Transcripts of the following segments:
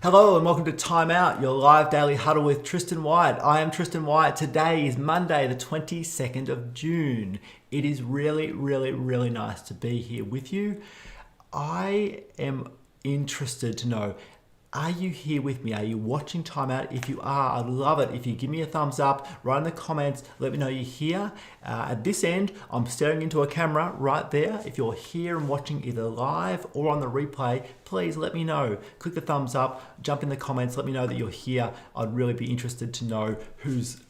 Hello and welcome to Time Out, your live daily huddle with Tristan White. I am Tristan White. Today is Monday, the 22nd of June. It is really nice to be here with you. I am interested to know, are you here with me? Are you watching Time Out? If you are, I'd love it if you give me a thumbs up, write in the comments, let me know you're here. At this end, I'm staring into a camera right there. If you're here and watching either live or on the replay, please let me know. Click the thumbs up, jump in the comments, let me know that you're here. I'd really be interested to know who's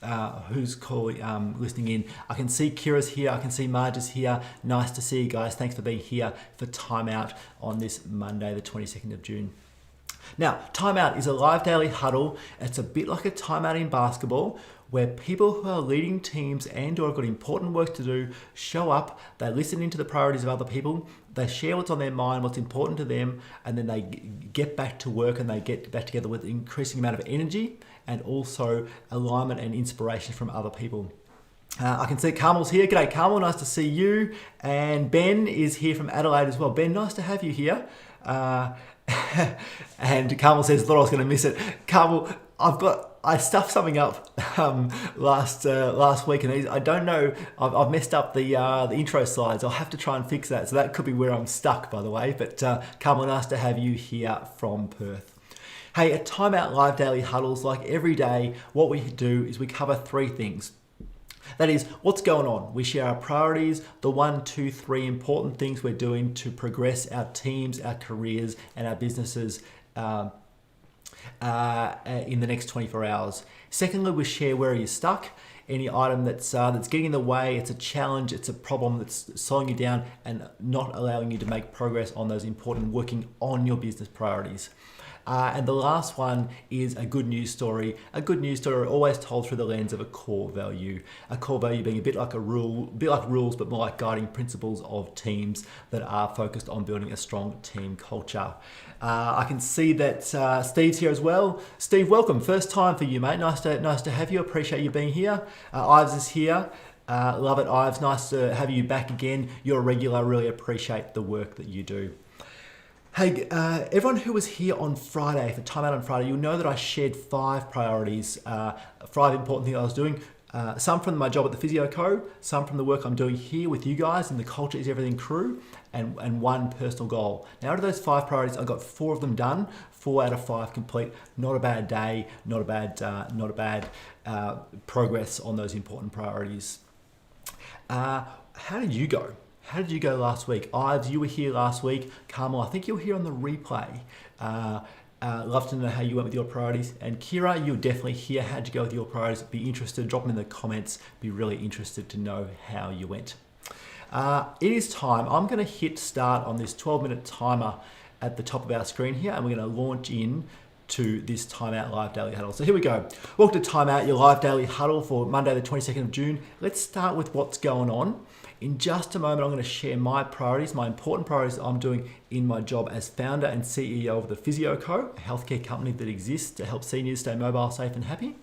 calling, listening in. I can see Kira's here, I can see Marge is here. Nice to see you guys. Thanks for being here for Time Out on this Monday, the 22nd of June. Now, Time Out is a live daily huddle. It's a bit like a timeout in basketball where people who are leading teams and or have got important work to do show up, they listen into the priorities of other people, they share what's on their mind, what's important to them, and then they get back to work and they get back together with an increasing amount of energy and also alignment and inspiration from other people. I can see Carmel's here. G'day Carmel, nice to see you. And Ben is here from Adelaide as well. Ben, nice to have you here. And Carmel says, thought I was going to miss it. Carmel, I stuffed something up last week, and I don't know. I've messed up the intro slides. I'll have to try and fix that. So that could be where I'm stuck, by the way. But Carmel, nice to have you here from Perth. Hey, at Time Out Live Daily Huddles, like every day, what we do is we cover three things. That is, what's going on? We share our priorities, the 1, 2, 3 important things we're doing to progress our teams, our careers, and our businesses in the next 24 hours. Secondly, we share where you're stuck, any item that's getting in the way, it's a challenge, it's a problem that's slowing you down and not allowing you to make progress on those important working on your business priorities. And the last one is a good news story. A good news story always told through the lens of a core value. A core value being a bit like rules, but more like guiding principles of teams that are focused on building a strong team culture. I can see that Steve's here as well. Steve, welcome. First time for you, mate. Nice to have you. Appreciate you being here. Ives is here. Love it, Ives. Nice to have you back again. You're a regular. Really appreciate the work that you do. Hey, everyone who was here on Friday, for Time Out on Friday, you'll know that I shared 5 priorities, 5 important things I was doing. Some from my job at the Physio Co, some from the work I'm doing here with you guys in the Culture is Everything crew, and 1 personal goal. Now, out of those 5 priorities, I got 4 of them done, 4 out of 5 complete. Not a bad day, not a bad progress on those important priorities. How did you go? How did you go last week? Ives, you were here last week. Carmel, I think you were here on the replay. Love to know how you went with your priorities. And Kira, you're definitely here. How'd you go with your priorities? Be interested. Drop them in the comments. Be really interested to know how you went. It is time. I'm going to hit start on this 12-minute timer at the top of our screen here, and we're going to launch in to this Time Out Live Daily Huddle. So here we go. Welcome to Time Out, your live daily huddle for Monday, the 22nd of June. Let's start with what's going on. In just a moment, I'm going to share my priorities, my important priorities that I'm doing in my job as founder and CEO of the Physio Co, a healthcare company that exists to help seniors stay mobile, safe and happy.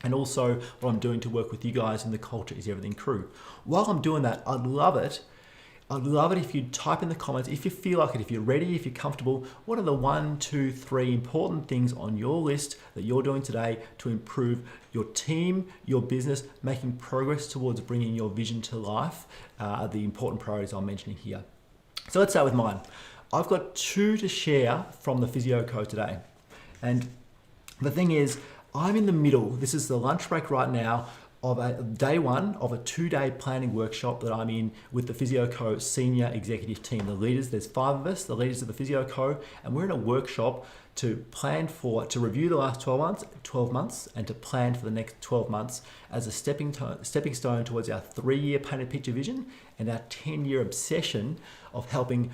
And also what I'm doing to work with you guys in the Culture is Everything crew. While I'm doing that, I'd love it if you'd type in the comments, if you feel like it, if you're ready, if you're comfortable, what are the 1, 2, 3 important things on your list that you're doing today to improve your team, your business, making progress towards bringing your vision to life, the important priorities I'm mentioning here. So let's start with mine. I've got 2 to share from the Physio Co today. And the thing is, I'm in the middle, this is the lunch break right now, of day 1 of a 2-day planning workshop that I'm in with the Physio Co senior executive team. The leaders, there's 5 of us, the leaders of the Physio Co, and we're in a workshop to review the last 12 months and to plan for the next 12 months as a stepping stone towards our 3-year painted picture vision and our 10-year obsession of helping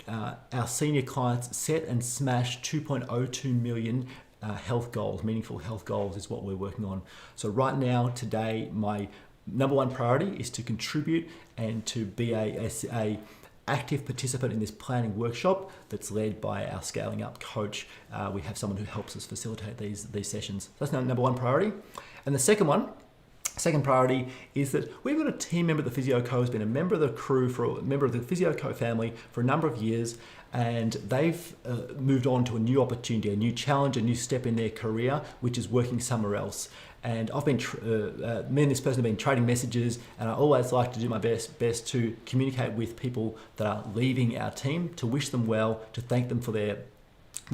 our senior clients set and smash 2.02 million health goals. Meaningful health goals is what we're working on. So right now, today, my number 1 priority is to contribute and to be a active participant in this planning workshop that's led by our scaling up coach. We have someone who helps us facilitate these sessions. So that's number 1 priority. And the second one Second priority is that we've got a team member at the Physio Co who's been a member of the crew, a member of the Physio Co family for a number of years, and they've moved on to a new opportunity, a new challenge, a new step in their career, which is working somewhere else. And I've been, me and this person have been trading messages, and I always like to do my best to communicate with people that are leaving our team, to wish them well, to thank them for the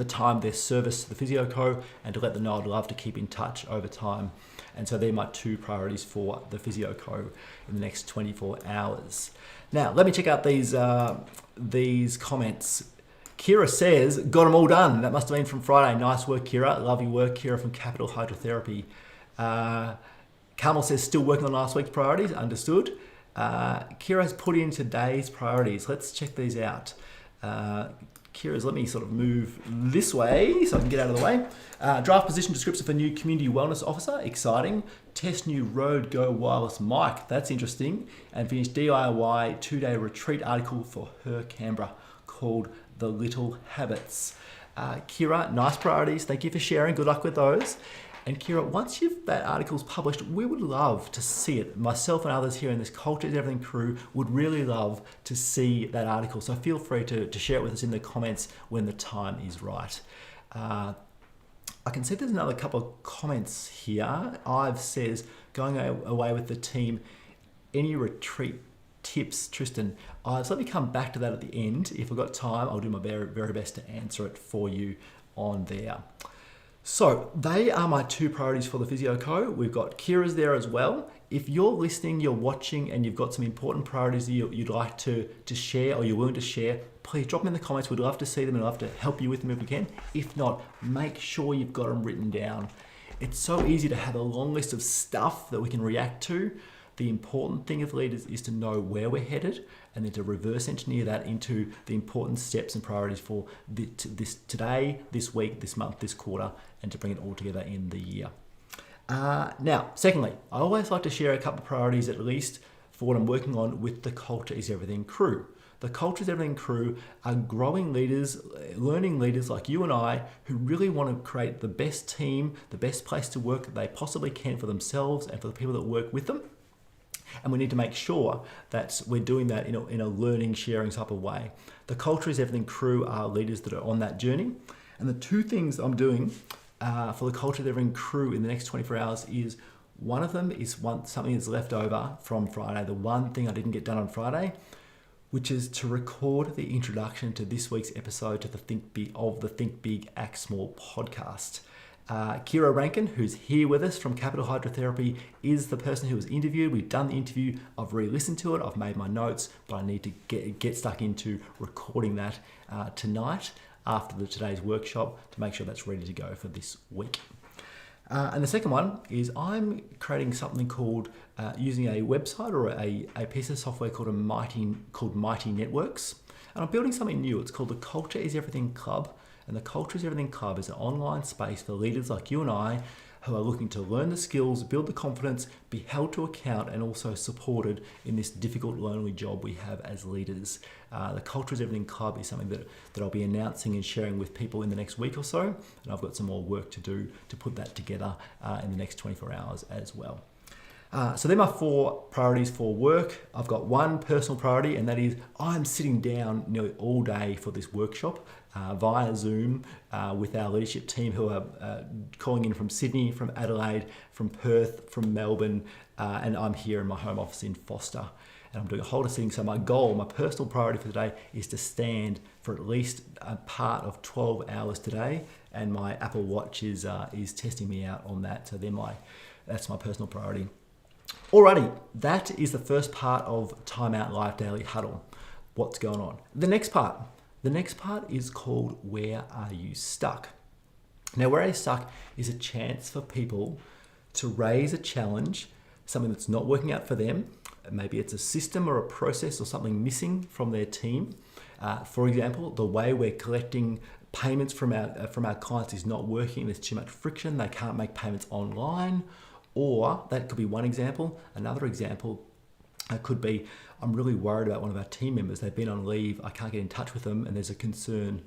time, their service to the Physio Co, and to let them know I'd love to keep in touch over time. And so they're my two priorities for the Physio Co in the next 24 hours. Now, let me check out these comments. Kira says, got them all done. That must have been from Friday. Nice work, Kira. Love your work, Kira from Capital Hydrotherapy. Carmel says, still working on last week's priorities. Understood. Kira has put in today's priorities. Let's check these out. Kira's, let me sort of move this way so I can get out of the way. Draft position description for new community wellness officer, exciting. Test new Rode Go wireless mic, that's interesting. And finish DIY 2-day retreat article for her Canberra called The Little Habits. Kira, nice priorities. Thank you for sharing. Good luck with those. And Kira, once that article's published, we would love to see it. Myself and others here in this Culture is Everything crew would really love to see that article. So feel free to share it with us in the comments when the time is right. I can see there's another couple of comments here. Ive says, going away with the team, any retreat tips, Tristan? So let me come back to that at the end. If I've got time, I'll do my very, very best to answer it for you on there. So they are my two priorities for the Physio Co. We've got Kira's there as well. If you're listening, you're watching, and you've got some important priorities that you'd like to share or you're willing to share, please drop them in the comments. We'd love to see them and love to help you with them if we can. If not, make sure you've got them written down. It's so easy to have a long list of stuff that we can react to. The important thing as leaders is to know where we're headed and then to reverse engineer that into the important steps and priorities for this today, this week, this month, this quarter, and to bring it all together in the year. Now, secondly, I always like to share a couple of priorities at least for what I'm working on with the Culture is Everything crew. The Culture is Everything crew are growing leaders, learning leaders like you and I who really want to create the best team, the best place to work that they possibly can for themselves and for the people that work with them. And we need to make sure that we're doing that in a learning, sharing type of way. The Culture is Everything crew are leaders that are on that journey. And the two things I'm doing for the Culture is Everything crew in the next 24 hours is one of them is something that's left over from Friday, the one thing I didn't get done on Friday, which is to record the introduction to this week's episode of the Think Big, Act Small podcast. Kira Rankin, who's here with us from Capital Hydrotherapy, is the person who was interviewed. We've done the interview. I've re-listened to it. I've made my notes, but I need to get stuck into recording that tonight after today's workshop to make sure that's ready to go for this week. And the second one is I'm creating something called using a website or a piece of software called Mighty Networks. And I'm building something new. It's called the Culture is Everything Club. And the Culture is Everything Club is an online space for leaders like you and I who are looking to learn the skills, build the confidence, be held to account, and also supported in this difficult, lonely job we have as leaders. The Culture is Everything Club is something that I'll be announcing and sharing with people in the next week or so. And I've got some more work to do to put that together in the next 24 hours as well. So they're my four priorities for work. I've got one personal priority, and that is I'm sitting down nearly all day for this workshop via Zoom with our leadership team who are calling in from Sydney, from Adelaide, from Perth, from Melbourne, and I'm here in my home office in Foster. And I'm doing a whole lot of sitting. So my goal, my personal priority for today is to stand for at least a part of 12 hours today. And my Apple Watch is testing me out on that. So that's my personal priority. Alrighty, that is the first part of Time Out Live Daily Huddle. What's going on? The next part is called Where Are You Stuck? Now, Where Are You Stuck is a chance for people to raise a challenge, something that's not working out for them. Maybe it's a system or a process or something missing from their team. For example, the way we're collecting payments from our clients is not working. There's too much friction. They can't make payments online. Or that could be one example. Another example could be, I'm really worried about one of our team members. They've been on leave. I can't get in touch with them, and there's a concern.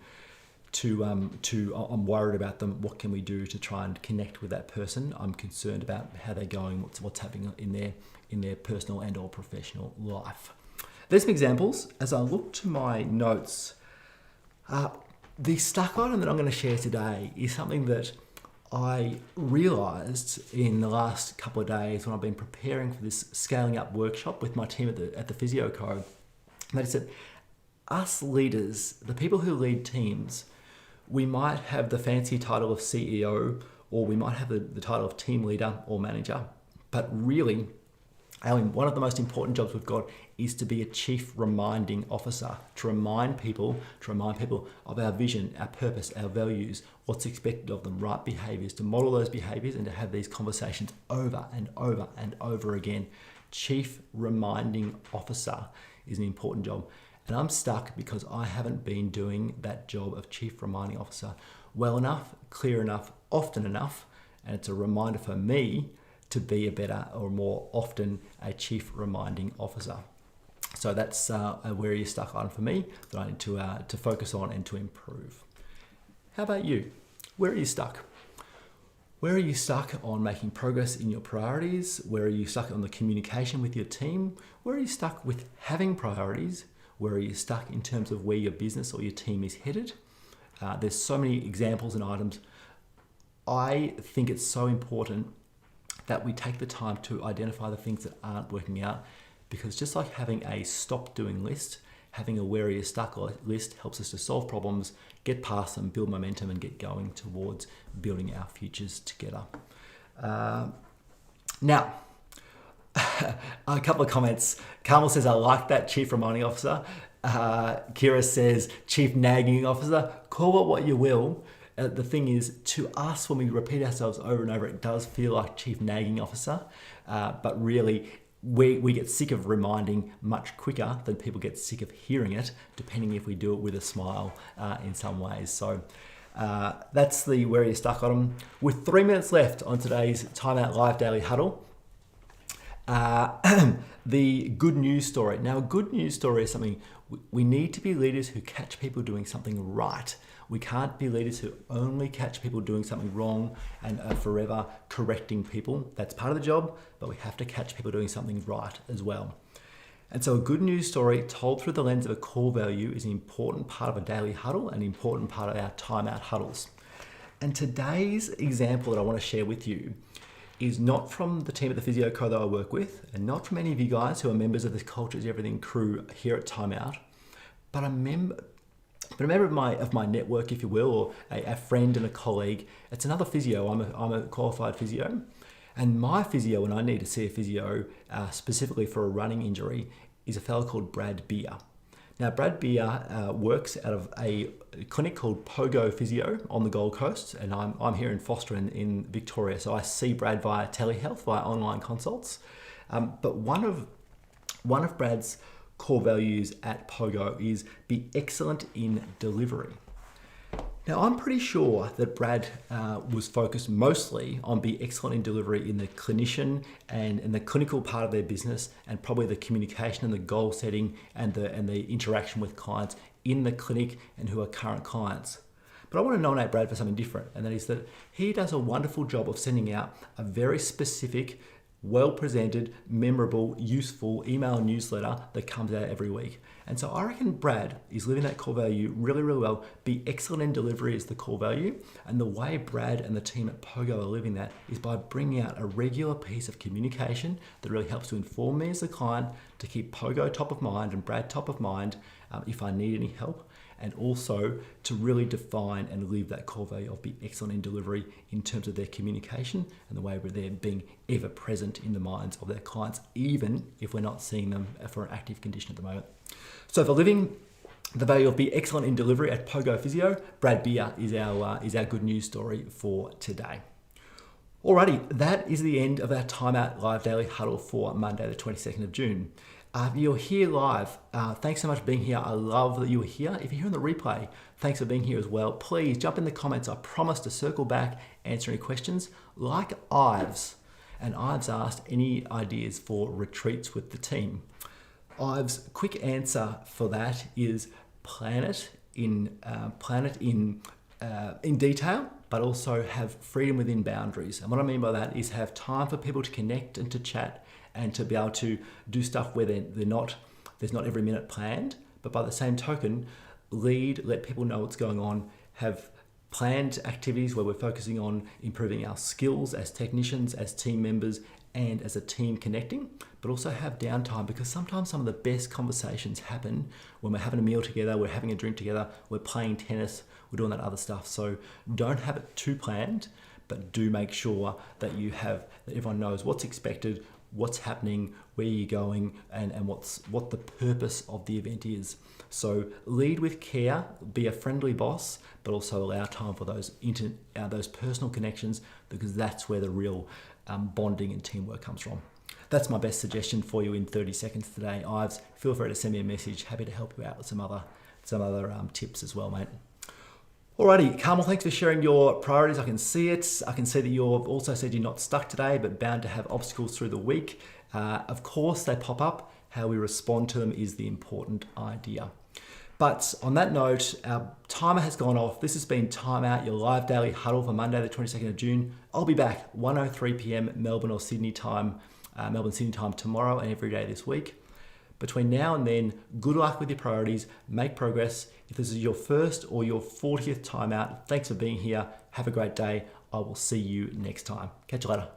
I'm worried about them. What can we do to try and connect with that person? I'm concerned about how they're going, what's happening in their personal and or professional life. There's some examples. As I look to my notes, the stuck item that I'm going to share today is something that I realised in the last couple of days when I've been preparing for this scaling up workshop with my team at the Physio Co. That is that us leaders, the people who lead teams, we might have the fancy title of CEO, or we might have the title of team leader or manager, but really, one of the most important jobs we've got is to be a chief reminding officer, to remind people of our vision, our purpose, our values, what's expected of them, right behaviors, to model those behaviors and to have these conversations over and over and over again. Chief reminding officer is an important job. And I'm stuck because I haven't been doing that job of chief reminding officer well enough, clear enough, often enough. And it's a reminder for me to be a better or more often a chief reminding officer. So that's a where you're stuck item for me that I need to focus on and to improve. How about you? Where are you stuck? Where are you stuck on making progress in your priorities? Where are you stuck on the communication with your team? Where are you stuck with having priorities? Where are you stuck in terms of where your business or your team is headed? There's so many examples and items. I think it's so important that we take the time to identify the things that aren't working out, because just like having a stop doing list, having a where are you stuck list helps us to solve problems, get past them, build momentum, and get going towards building our futures together. Now, a couple of comments. Carmel says, I like that, chief reminding officer. Kira says, chief nagging officer. Call it what you will. The thing is, to us, when we repeat ourselves over and over, it does feel like chief nagging officer. But really, we get sick of reminding much quicker than people get sick of hearing it, depending if we do it with a smile in some ways. So that's the where you're stuck on them. With 3 minutes left on today's Time Out Live Daily Huddle, the good news story. Now, a good news story is something we need to be leaders who catch people doing something right. We can't be leaders who only catch people doing something wrong and are forever correcting people. That's part of the job, but we have to catch people doing something right as well. And so a good news story told through the lens of a core value is an important part of a daily huddle, an important part of our timeout huddles. And today's example that I want to share with you is not from the team at the Physio Co that I work with, and not from any of you guys who are members of this Cultures Everything crew here at Timeout, but a member of my network, if you will, or a friend and a colleague. It's another physio. I'm a qualified physio, and my physio, when I need to see a physio specifically for a running injury, is a fellow called Brad Beer. Now, Brad Beer works out of a clinic called Pogo Physio on the Gold Coast, and I'm here in Foster in Victoria, so I see Brad via telehealth, via online consults. But one of Brad's core values at Pogo is be excellent in delivery. Now, I'm pretty sure that Brad was focused mostly on be excellent in delivery in the clinician and in the clinical part of their business, and probably the communication and the goal setting and the interaction with clients in the clinic and who are current clients. But I want to nominate Brad for something different, and that is that he does a wonderful job of sending out a very specific, well-presented, memorable, useful email newsletter that comes out every week. And so I reckon Brad is living that core value really, really well. Be excellent in delivery is the core value. And the way Brad and the team at Pogo are living that is by bringing out a regular piece of communication that really helps to inform me as a client, to keep Pogo top of mind and Brad top of mind if I need any help, and also to really define and live that core value of be excellent in delivery in terms of their communication and the way where they're being ever present in the minds of their clients, even if we're not seeing them for an active condition at the moment. So for living the value of be excellent in delivery at Pogo Physio, Brad Beer is our good news story for today. Alrighty, that is the end of our Timeout Live Daily Huddle for Monday the 22nd of June. You're here live. Thanks so much for being here. I love that you were here. If you're here on the replay, thanks for being here as well. Please jump in the comments. I promise to circle back, answer any questions. Like Ives, and Ives asked any ideas for retreats with the team. Ives' quick answer for that is plan it plan it in detail, but also have freedom within boundaries. And what I mean by that is have time for people to connect and to chat and to be able to do stuff where there's not every minute planned. But by the same token, let people know what's going on, have planned activities where we're focusing on improving our skills as technicians, as team members, and as a team connecting, but also have downtime, because sometimes some of the best conversations happen when we're having a meal together, we're having a drink together, we're playing tennis, we're doing that other stuff. So don't have it too planned, but do make sure that that everyone knows what's expected, what's happening, where you're going, and what the purpose of the event is. So lead with care, be a friendly boss, but also allow time for those personal connections, because that's where the real bonding and teamwork comes from. That's my best suggestion for you in 30 seconds today. Ives, feel free to send me a message. Happy to help you out with some other tips as well, mate. Alrighty, Carmel, thanks for sharing your priorities. I can see it. I can see that you've also said you're not stuck today, but bound to have obstacles through the week. Of course, they pop up. How we respond to them is the important idea. But on that note, our timer has gone off. This has been Time Out, your live daily huddle for Monday, the 22nd of June. I'll be back 1:03 p.m. Melbourne or Sydney time, Sydney time tomorrow and every day this week. Between now and then, good luck with your priorities, make progress. If this is your first or your 40th time out, thanks for being here. Have a great day. I will see you next time. Catch you later.